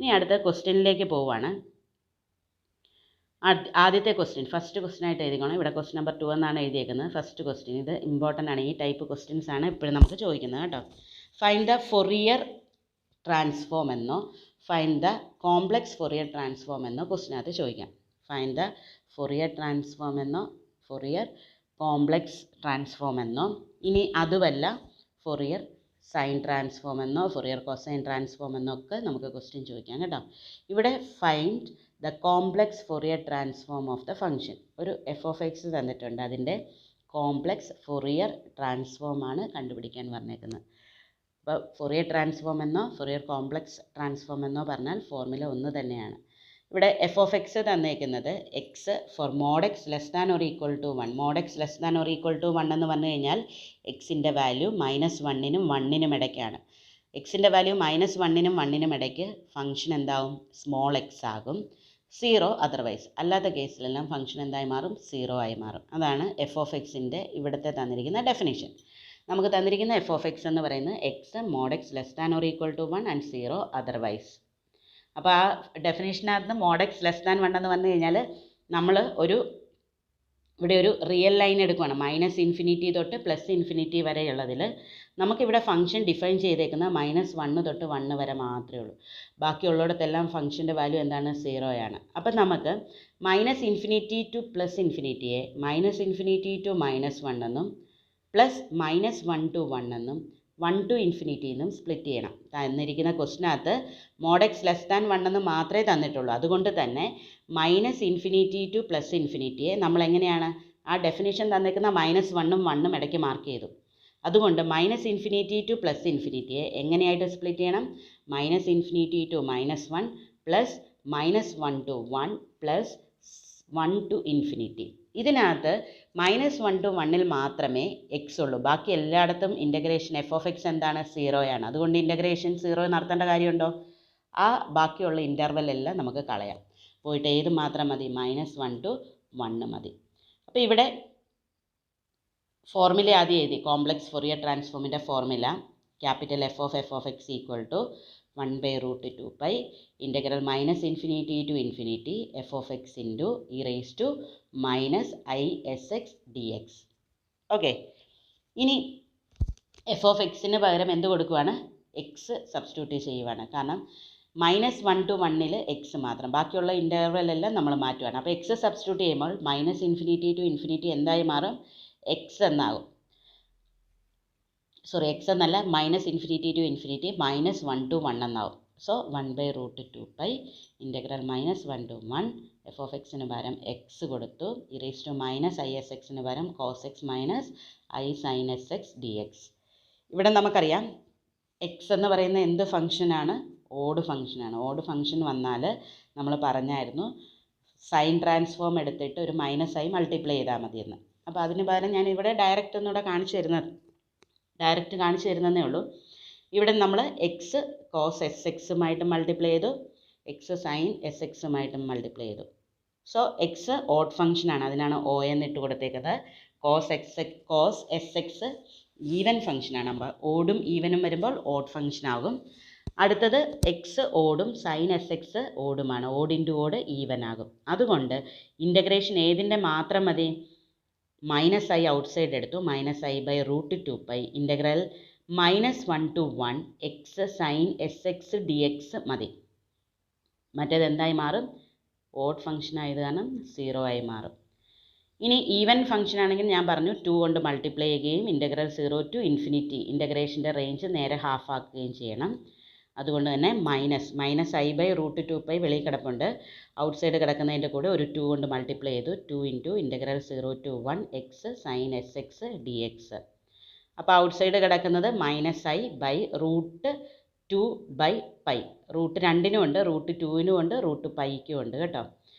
ഇനി അടുത്ത ക്വസ്റ്റ്യനിലേക്ക് പോവുകയാണ്. ആദ്യത്തെ ക്വസ്റ്റ്യൻ ഫസ്റ്റ് ക്വസ്റ്റ്യൻ ആയിട്ട് എഴുതിക്കണം. ഇവിടെ ക്വസ്റ്റ്യൻ നമ്പർ 2 എന്നാണ് എഴുതിയേക്കുന്നത്. ഫസ്റ്റ് ക്വസ്റ്റ്യൻ ഇത് ഇമ്പോർട്ടൻ്റ് ആണ്. ഈ ടൈപ്പ് ക്വസ്റ്റ്യൻസ് ആണ് ഇപ്പോഴും നമുക്ക് ചോദിക്കുന്നത് കേട്ടോ. ഫൈൻഡ് ദ ഫൊറിയർ ട്രാൻസ്ഫോം എന്നോ find the complex Fourier transform എന്നോ ക്വസ്റ്റ്യനകത്ത് ചോദിക്കാം. ഫൈൻഡ് ദ ഫൊറിയർ ട്രാൻസ്ഫോം എന്നോ ഫൊറിയർ കോംപ്ലക്സ് ട്രാൻസ്ഫോം എന്നോ ഇനി അതുമല്ല ഫൊറിയർ സൈൻ ട്രാൻസ്ഫോം എന്നോ ഫൊറിയർ കൊസൈൻ ട്രാൻസ്ഫോം എന്നൊക്കെ നമുക്ക് ക്വസ്റ്റ്യൻ ചോദിക്കാം കേട്ടോ. ഇവിടെ find the complex Fourier transform of the function. ഒരു എഫ് ഓഫ് എക്സ് തന്നിട്ടുണ്ട്, അതിൻ്റെ കോംപ്ലക്സ് ഫൊറിയർ ട്രാൻസ്ഫോം ആണ് കണ്ടുപിടിക്കാൻ പറഞ്ഞേക്കുന്നത്. അപ്പോൾ ഫൊറിയർ ട്രാൻസ്ഫോം എന്നോ ഫൊറിയർ കോംപ്ലക്സ് ട്രാൻസ്ഫോം എന്നോ പറഞ്ഞാൽ ഫോർമുല ഒന്ന് തന്നെയാണ്. ഇവിടെ എഫ് ഓഫ് എക്സ് തന്നേക്കുന്നത് x for mod x less than or equal to 1. Mod x less than or equal to 1 എന്ന് പറഞ്ഞു കഴിഞ്ഞാൽ എക്സിൻ്റെ വാല്യൂ -1നും 1നും ഇടയ്ക്കാണ്. എക്സിൻ്റെ വാല്യൂ -1നും 1നും ഇടയ്ക്ക് ഫംഗ്ഷൻ എന്താവും? സ്മോൾ എക്സ് ആകും. 0 അതർവൈസ്. അല്ലാത്ത കേസിലെല്ലാം ഫംഗ്ഷൻ എന്തായി മാറും? 0 ആയി മാറും. അതാണ് എഫ് ഓഫ് എക്സിൻ്റെ ഇവിടുത്തെ തന്നിരിക്കുന്ന ഡെഫിനിഷൻ. നമുക്ക് തന്നിരിക്കുന്ന എഫ് ഓഫ് എക്സ് എന്ന് പറയുന്നത് x mod x less than or equal to 1 and 0 otherwise. അപ്പോൾ ആ ഡെഫിനേഷനകത്ത് മോഡ് എക്സ് ലെസ് ദാൻ 1 എന്ന് പറഞ്ഞു കഴിഞ്ഞാൽ നമ്മൾ ഇവിടെ ഒരു റിയൽ ലൈൻ എടുക്കുകയാണ്. -∞ തൊട്ട് +∞ വരെയുള്ളതിൽ നമുക്കിവിടെ ഫംഗ്ഷൻ ഡിഫൈൻ ചെയ്തേക്കുന്ന -1 തൊട്ട് 1 വരെ മാത്രമേ ഉള്ളൂ. ബാക്കിയുള്ളിടത്തെല്ലാം ഫംഗ്ഷൻ്റെ വാല്യൂ എന്താണ്? 0 ആണ്. അപ്പം നമുക്ക് -∞ ടു +∞യെ -∞ ടു -1 എന്നും +-1 ടു 1 എന്നും 1 ടു ഇൻഫിനിറ്റി എന്നും സ്പ്ലിറ്റ് ചെയ്യണം. തന്നിരിക്കുന്ന ക്വസ്റ്റിനകത്ത് മോഡ് എക്സ് ലെസ് ദാൻ 1 എന്ന് മാത്രമേ തന്നിട്ടുള്ളൂ. അതുകൊണ്ട് തന്നെ -∞ ടു +∞യെ നമ്മളെങ്ങനെയാണ് ആ ഡെഫിനിഷൻ തന്നിരിക്കുന്ന -1ഉം 1ഉം ഇടയ്ക്ക് മാർക്ക് ചെയ്തു. അതുകൊണ്ട് -∞ ടു +∞ യെ എങ്ങനെയായിട്ട് സ്പ്ലിറ്റ് ചെയ്യണം? -∞ ടു -1 +-1 ടു 1 +1 ടു ഇൻഫിനിറ്റി. ഇതിനകത്ത് -1 ടു 1ൽ മാത്രമേ എക്സ് ഉള്ളൂ. ബാക്കി എല്ലായിടത്തും ഇൻ്റഗ്രേഷൻ എഫ് ഓഫ് എക്സ് എന്താണ്? 0 ആണ്. അതുകൊണ്ട് ഇൻ്റഗ്രേഷൻ 0 നടത്തേണ്ട കാര്യമുണ്ടോ? ആ ബാക്കിയുള്ള ഇൻ്റർവെല്ലെല്ലാം നമുക്ക് കളയാം. പോയിട്ട് ഏത് മാത്രം മതി? -1 ടു 1 മതി. അപ്പോൾ ഇവിടെ ഫോർമുല ആദ്യം എഴുതി. കോംപ്ലക്സ് ഫൊറിയർ ട്രാൻസ്ഫോമിൻ്റെ formula capital F of x equal to 1/√2π integral -∞ to infinity f of x into e⁻−isx dx. Okay, ഇനി എഫ് ഓഫ് എക്സിന് പകരം എന്ത് കൊടുക്കുവാണ്? എക്സ് സബ്സ്റ്റിറ്റ്യൂട്ട് ചെയ്യുവാണ്. കാരണം -1 ടു 1ൽ എക്സ് മാത്രം, ബാക്കിയുള്ള ഇൻ്റർവെല്ലെല്ലാം നമ്മൾ മാറ്റുവാണ്. അപ്പോൾ എക്സ് സബ്സ്റ്റിറ്റ്യൂട്ട് ചെയ്യുമ്പോൾ -∞ ടു ഇൻഫിനിറ്റി എന്തായി മാറും? എക്സ് എന്നാകും. സോറി, എക്സ് എന്നല്ല, -∞ ടു ഇൻഫിനിറ്റി -1 ടു 1 എന്നാവും. So 1/√2π integral -1 to 1 f of എക്സിന് പകരം എക്സ് കൊടുത്തു. e⁻−isxന് പകരം cos x - i sin sx dx. ഇവിടെ നമുക്കറിയാം എക്സ് എന്ന് പറയുന്ന എന്ത് ഫംഗ്ഷനാണ്? ഓഡ് ഫംഗ്ഷനാണ്. ഓഡ് ഫംഗ്ഷൻ വന്നാൽ നമ്മൾ പറഞ്ഞായിരുന്നു സൈൻ ട്രാൻസ്ഫോം എടുത്തിട്ട് ഒരു -i മൾട്ടിപ്ലൈ ചെയ്താൽ മതിയെന്ന്. അപ്പോൾ അതിന് പകരം ഞാൻ ഇവിടെ ഡയറക്റ്റ് ഒന്നുകൂടെ കാണിച്ചു തരുന്നതേ ഉള്ളൂ. ഇവിടെ നമ്മൾ എക്സ് cos sxമായിട്ട് മൾട്ടിപ്ലൈ ചെയ്തു, എക്സ് സൈൻ sxമായിട്ടും മൾട്ടിപ്ലൈ ചെയ്തു. സോ എക്സ് ഓഡ് ഫംഗ്ഷനാണ്, അതിനാണ് O എന്ന് ഇട്ട് കൊടുത്തേക്കുന്നത്. cos sx ഈവൻ ഫംഗ്ഷനാണ്. അപ്പോൾ ഓഡും ഈവനും വരുമ്പോൾ ഓഡ് ഫംഗ്ഷൻ ആകും. അടുത്തത് എക്സ് ഓഡും സൈൻ sx ഓഡുമാണ്. ഓഡ് ഇൻറ്റു ഓഡ് ഈവൻ ആകും. അതുകൊണ്ട് ഇൻ്റഗ്രേഷൻ ഏതിൻ്റെ മാത്രം മതി? -i ഔട്ട്സൈഡ് എടുത്തു, -i/√2π integral -1 to 1 x sine sx dx മതി. മറ്റേത് എന്തായി മാറും? ഓഡ് ഫംഗ്ഷൻ ആയത് കാരണം 0 ആയി മാറും. ഇനി ഈവൻ ഫംഗ്ഷൻ ആണെങ്കിൽ ഞാൻ പറഞ്ഞു 2 കൊണ്ട് മൾട്ടിപ്ലൈ ചെയ്യുകയും ഇൻ്റഗ്രൽ 0 ടു ഇൻഫിനിറ്റി ഇൻ്റഗ്രേഷൻ്റെ റേഞ്ച് നേരെ ഹാഫ് ആക്കുകയും ചെയ്യണം. അതുകൊണ്ട് തന്നെ -i/√2π വെളിയിൽ കിടപ്പുണ്ട്. ഔട്ട്സൈഡ് കിടക്കുന്നതിൻ്റെ കൂടെ ഒരു 2 കൊണ്ട് മൾട്ടിപ്ലൈ ചെയ്തു. 2 into integral 0 to 1 x sine sx dx. അപ്പോൾ ഔട്ട്സൈഡ് കിടക്കുന്നത് -i/√2π. റൂട്ട് 2നും ഉണ്ട്, റൂട്ട് 2നും ഉണ്ട്, റൂട്ട് പൈക്കും ഉണ്ട് കേട്ടോ.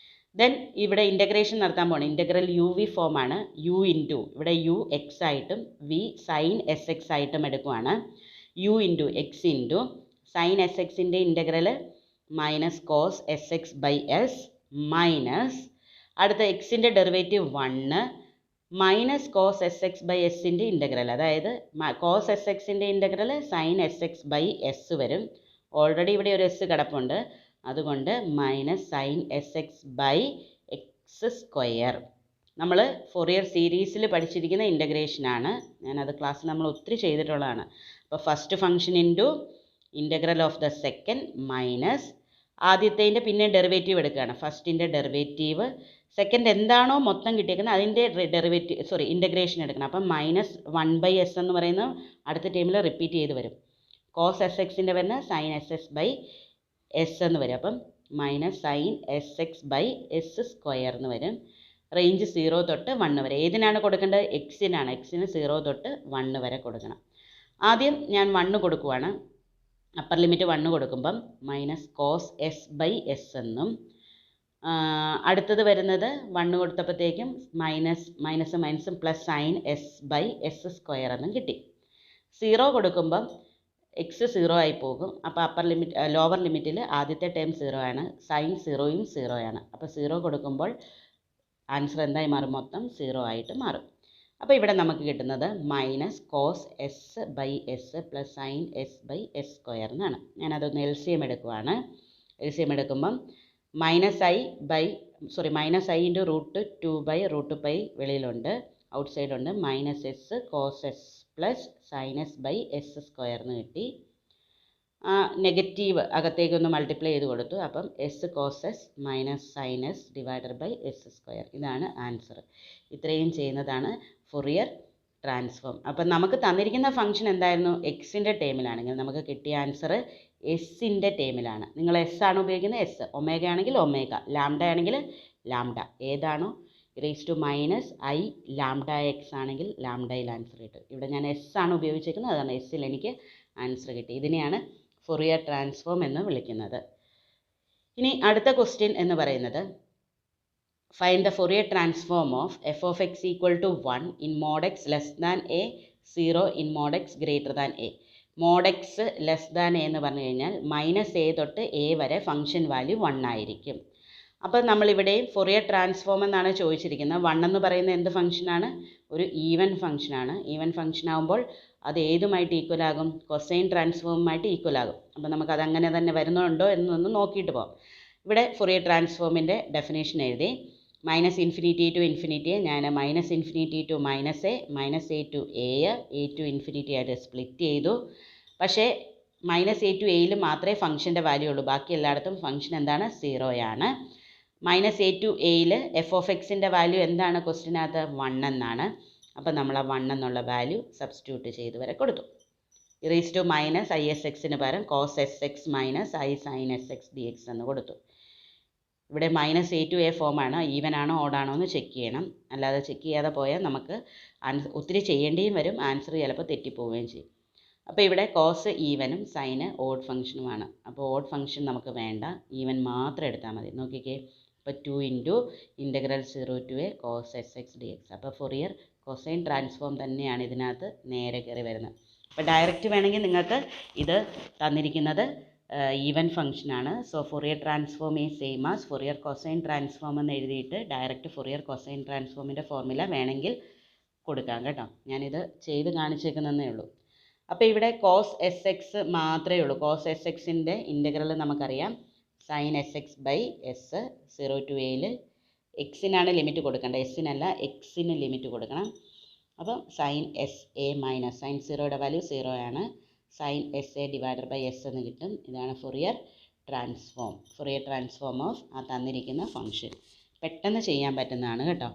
ദെൻ ഇവിടെ ഇൻ്റഗ്രേഷൻ നടത്താൻ പോകണം. ഇൻ്റഗ്രൽ u-v ഫോമാണ്. u ഇൻറ്റു ഇവിടെ u എക്സ് ആയിട്ടും v സൈൻ sx ആയിട്ടും എടുക്കുവാണ്. u into x into sine sxൻ്റെ ഇൻ്റഗ്രൽ -cos sx/s മൈനസ് അടുത്ത എക്സിൻ്റെ ഡെറിവേറ്റീവ് 1 -cos sx/sൻ്റെ ഇൻ്റഗ്രൽ, അതായത് cos sxൻ്റെ ഇൻ്റഗ്രൽ സൈൻ sx/s വരും. ഓൾറെഡി ഇവിടെ ഒരു s കിടപ്പുണ്ട്, അതുകൊണ്ട് minus sine s x by x square. നമ്മൾ ഫോറിയർ സീരീസിൽ പഠിച്ചിരിക്കുന്ന ഇൻ്റഗ്രേഷനാണ്. ഞാനത് ക്ലാസ്സിൽ നമ്മൾ ഒത്തിരി ചെയ്തിട്ടുള്ളതാണ്. അപ്പോൾ first function into integral of the second minus ആദ്യത്തേൻ്റെ പിന്നെ ഡെറിവേറ്റീവ് എടുക്കുകയാണ്. ഫസ്റ്റിൻ്റെ ഡെറിവേറ്റീവ്, സെക്കൻഡ് എന്താണോ മൊത്തം കിട്ടിയേക്കുന്നത് അതിൻ്റെ ഡെറിവേറ്റീവ് ഇൻ്റഗ്രേഷൻ എടുക്കണം. അപ്പം മൈനസ് 1/s എന്ന് പറയുന്നത് അടുത്ത ടൈമിൽ റിപ്പീറ്റ് ചെയ്ത് വരും. കോസ് എസ് എക്സിൻ്റെ വരുന്ന sine s s by s എന്ന് വരും. അപ്പം minus sine s x by s square എന്ന് വരും. റേഞ്ച് 0 തൊട്ട് 1 വരെ. ഏതിനാണ് കൊടുക്കേണ്ടത്? എക്സിനാണ്. എക്സിന് 0 തൊട്ട് 1 വരെ കൊടുക്കണം. ആദ്യം ഞാൻ 1 കൊടുക്കുവാണ്. അപ്പർ ലിമിറ്റ് 1 കൊടുക്കുമ്പം minus cos s by s എന്നും, അടുത്തത് വരുന്നത് 1 കൊടുത്തപ്പോഴത്തേക്കും മൈനസും plus sine s by s square എന്നും കിട്ടി. 0 കൊടുക്കുമ്പം എക്സ് 0 ആയി പോകും. അപ്പോൾ ലോവർ ലിമിറ്റിൽ ആദ്യത്തെ ടേം 0 ആണ്, സൈൻ 0യും 0 ആണ്. അപ്പോൾ 0 കൊടുക്കുമ്പോൾ ആൻസർ എന്തായി മാറും? മൊത്തം 0 ആയിട്ട് മാറും. അപ്പോൾ ഇവിടെ നമുക്ക് കിട്ടുന്നത് minus cos s by s plus sine s by s square എന്നാണ്. ഞാനതൊന്ന് LCM എടുക്കുവാണ്. LCM എടുക്കുമ്പം മൈനസ് ഐ ഇൻറ്റു √2/√π വെളിയിലുണ്ട്, ഔട്ട് സൈഡുണ്ട്. Minus s cos s plus sine s by s square എന്ന് കിട്ടി. നെഗറ്റീവ് അകത്തേക്കൊന്ന് മൾട്ടിപ്ലൈ ചെയ്ത് കൊടുത്തു. അപ്പം s cos s minus sine s divided by s square. ഇതാണ് ആൻസർ. ഇത്രയും ചെയ്യുന്നതാണ് ഫൊറിയർ ട്രാൻസ്ഫോം. അപ്പം നമുക്ക് തന്നിരിക്കുന്ന ഫംഗ്ഷൻ എന്തായിരുന്നു? എക്സിൻ്റെ ടേമിലാണെങ്കിൽ നമുക്ക് കിട്ടിയ ആൻസർ എസിൻ്റെ ടേമിലാണ്. നിങ്ങൾ എസ് ആണ് ഉപയോഗിക്കുന്നത്, എസ്. ഒമേഗ ആണെങ്കിൽ ഒമേഗ, ലാംഡ ആണെങ്കിൽ ലാംഡ. ഏതാണോ (-i λx ആണെങ്കിൽ ലാംഡയിൽ ആൻസർ കിട്ടും. ഇവിടെ ഞാൻ എസ് ആണ് ഉപയോഗിച്ചിരിക്കുന്നത്, അതാണ് എസ്സിൽ എനിക്ക് ആൻസർ കിട്ടി. ഇതിനെയാണ് ഫൊറിയർ ട്രാൻസ്ഫോം എന്ന് വിളിക്കുന്നത്. ഇനി അടുത്ത ക്വസ്റ്റ്യൻ എന്ന് പറയുന്നത് find the Fourier transform of f of x equal to 1 in mod x less than a, 0 in mod x greater than a. Mod x less than a എന്ന് പറഞ്ഞു കഴിഞ്ഞാൽ -a തൊട്ട് a വരെ ഫംഗ്ഷൻ വാല്യൂ 1 ആയിരിക്കും. അപ്പോൾ നമ്മളിവിടെയും Fourier transform എന്നാണ് ചോദിച്ചിരിക്കുന്നത്. 1 എന്ന് പറയുന്നത് എന്ത് ഫംഗ്ഷനാണ്? ഒരു ഈവൻ ഫംഗ്ഷനാണ്. ഈവൻ ഫംഗ്ഷൻ ആകുമ്പോൾ അത് ഏതുമായിട്ട് ഈക്വൽ ആകും? കൊസൈൻ ട്രാൻസ്ഫോമുമായിട്ട് ഈക്വൽ ആകും. അപ്പോൾ നമുക്കത് അങ്ങനെ തന്നെ വരുന്നുണ്ടോ എന്നൊന്ന് നോക്കിയിട്ട് പോകാം. ഇവിടെ ഫൊറിയർ ട്രാൻസ്ഫോമിൻ്റെ ഡെഫിനേഷൻ എഴുതി. -∞ ടു ഇൻഫിനിറ്റി ഞാൻ -∞ to -a to a to infinity ആയിട്ട് സ്പ്ലിറ്റ് ചെയ്തു. പക്ഷേ -a ടു aയിൽ മാത്രമേ ഫംഗ്ഷൻ്റെ വാല്യൂ ഉള്ളൂ, ബാക്കി എല്ലായിടത്തും ഫംഗ്ഷൻ എന്താണ്? 0 ആണ്. -a ടു aയിൽ എഫ് ഓഫ് എക്സിൻ്റെ വാല്യൂ എന്താണ്? ക്വസ്റ്റിനകത്ത് 1 എന്നാണ്. അപ്പോൾ നമ്മൾ ആ 1 എന്നുള്ള വാല്യൂ സബ്സ്റ്റിറ്റ്യൂട്ട് ചെയ്ത് വരെ കൊടുത്തു. (-isx) പകരം cos sx minus i sin sx dx എന്ന് കൊടുത്തു. ഇവിടെ -a ടു a ഫോമാണ്. ഈവൻ ആണോ ഓഡാണോ എന്ന് ചെക്ക് ചെയ്യണം. അല്ലാതെ ചെക്ക് ചെയ്യാതെ പോയാൽ നമുക്ക് ഒത്തിരി ചെയ്യേണ്ടിയും വരും, ആൻസർ ചിലപ്പോൾ തെറ്റിപ്പോവുകയും ചെയ്യും. അപ്പോൾ ഇവിടെ കോസ് ഈവനും സൈന് ഓഡ് ഫംഗ്ഷനുമാണ്. അപ്പോൾ ഓഡ് ഫംഗ്ഷൻ നമുക്ക് വേണ്ട, ഈവൻ മാത്രം എടുത്താൽ മതി. നോക്കിക്കേ, അപ്പോൾ 2 into integral 0 to a cos sx dx. അപ്പോൾ ഫൊറിയർ കൊസൈൻ ട്രാൻസ്ഫോം തന്നെയാണ് ഇതിനകത്ത് നേരെ കയറി വരുന്നത്. അപ്പോൾ ഡയറക്റ്റ് വേണമെങ്കിൽ നിങ്ങൾക്ക് ഇത് തന്നിരിക്കുന്നത് ഈവൻ ഫംഗ്ഷനാണ്. So Fourier transform is same as Fourier cosine transform എന്ന് എഴുതിയിട്ട് ഡയറക്റ്റ് ഫൊറിയർ കൊസൈൻ ട്രാൻസ്ഫോമിൻ്റെ ഫോർമുല വേണമെങ്കിൽ കൊടുക്കാം കേട്ടോ. ഞാനിത് ചെയ്ത് കാണിച്ചേക്കുന്നതേ ഉള്ളൂ. അപ്പോൾ ഇവിടെ കോസ് എസ് എക്സ് മാത്രമേ ഉള്ളൂ. കോസ് എസ് എക്സിൻ്റെ ഇൻ്റഗ്രൽ നമുക്കറിയാം, sine s x by s 0 to aയിൽ എക്സിനാണ് ലിമിറ്റ് കൊടുക്കേണ്ടത്, എസ്സിനല്ല, എക്സിന് ലിമിറ്റ് കൊടുക്കണം. അപ്പം sine s a minus sine 0യുടെ വാല്യൂ 0 ആണ്, sine s a divided by s എന്ന് കിട്ടും. ഇതാണ് ഫൊറിയർ ട്രാൻസ്ഫോം ഓഫ് ആ തന്നിരിക്കുന്ന ഫംഗ്ഷൻ. പെട്ടെന്ന് ചെയ്യാൻ പറ്റുന്നതാണ് കേട്ടോ.